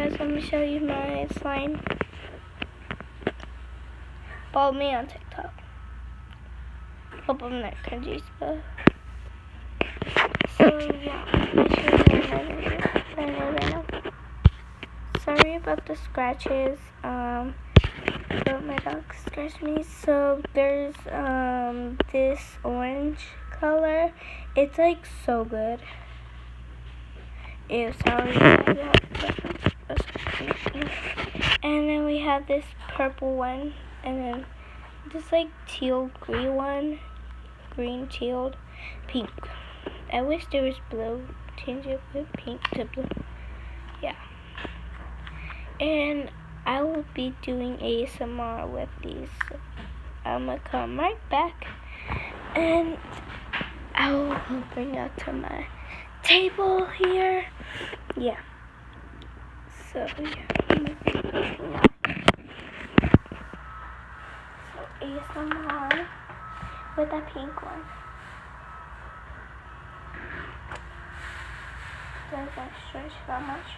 guys, let me show you my slime. Follow me on TikTok. Hope I'm not cringy, but so yeah, I'll show you my video right now. Sorry about the scratches. But my dog scratched me. So there's this orange color. It's like so good. Ew, sorry. And then we have this purple one, and then this like teal green one, green teal, pink. I wish there was blue. Change it with pink to blue. Yeah. And I will be doing ASMR with these. I'm gonna come right back, and I will bring out to my table here. Yeah. So yeah. So ASMR with a pink one. Does that stretch that much?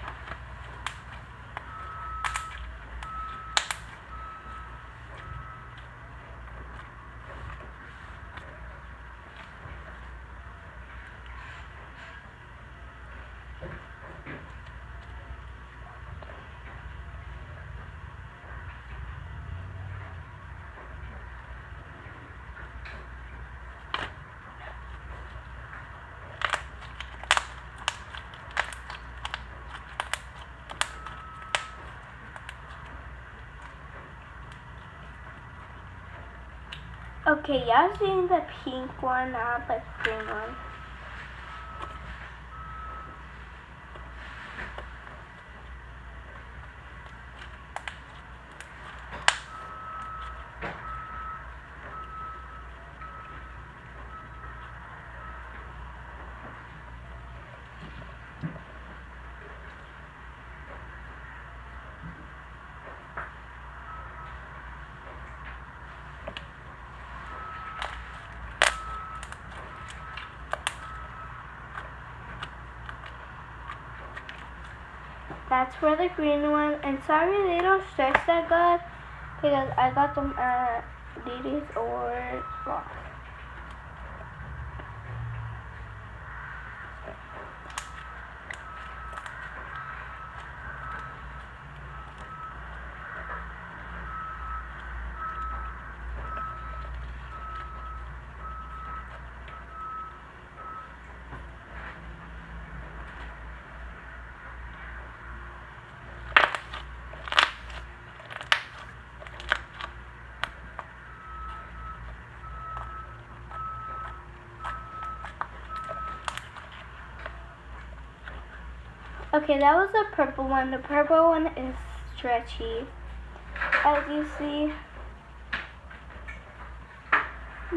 Okay, y'all seeing the pink one, not the green one. That's for the green one, and sorry they don't stretch that good because I got them at Diddy's or Ross. Okay, that was the purple one. The purple one is stretchy, as you see.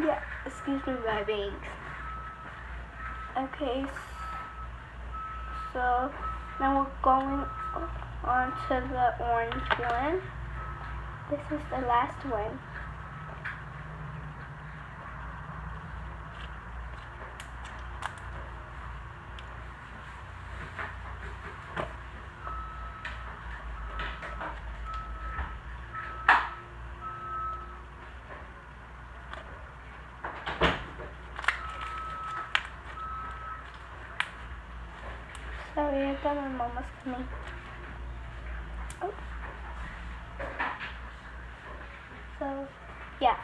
Yeah, excuse me, my bangs. Okay, so now we're going on to the orange one. This is the last one. Sorry, I thought my mom was coming. Oh. So, yeah.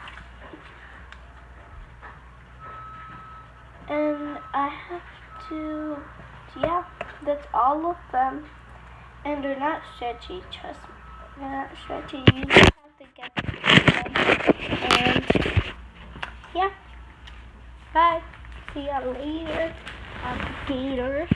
And I have to, yeah, that's all of them. And they're not stretchy, trust me. They're not stretchy. You just have to get them. And, yeah. Bye. See ya later. Alligator.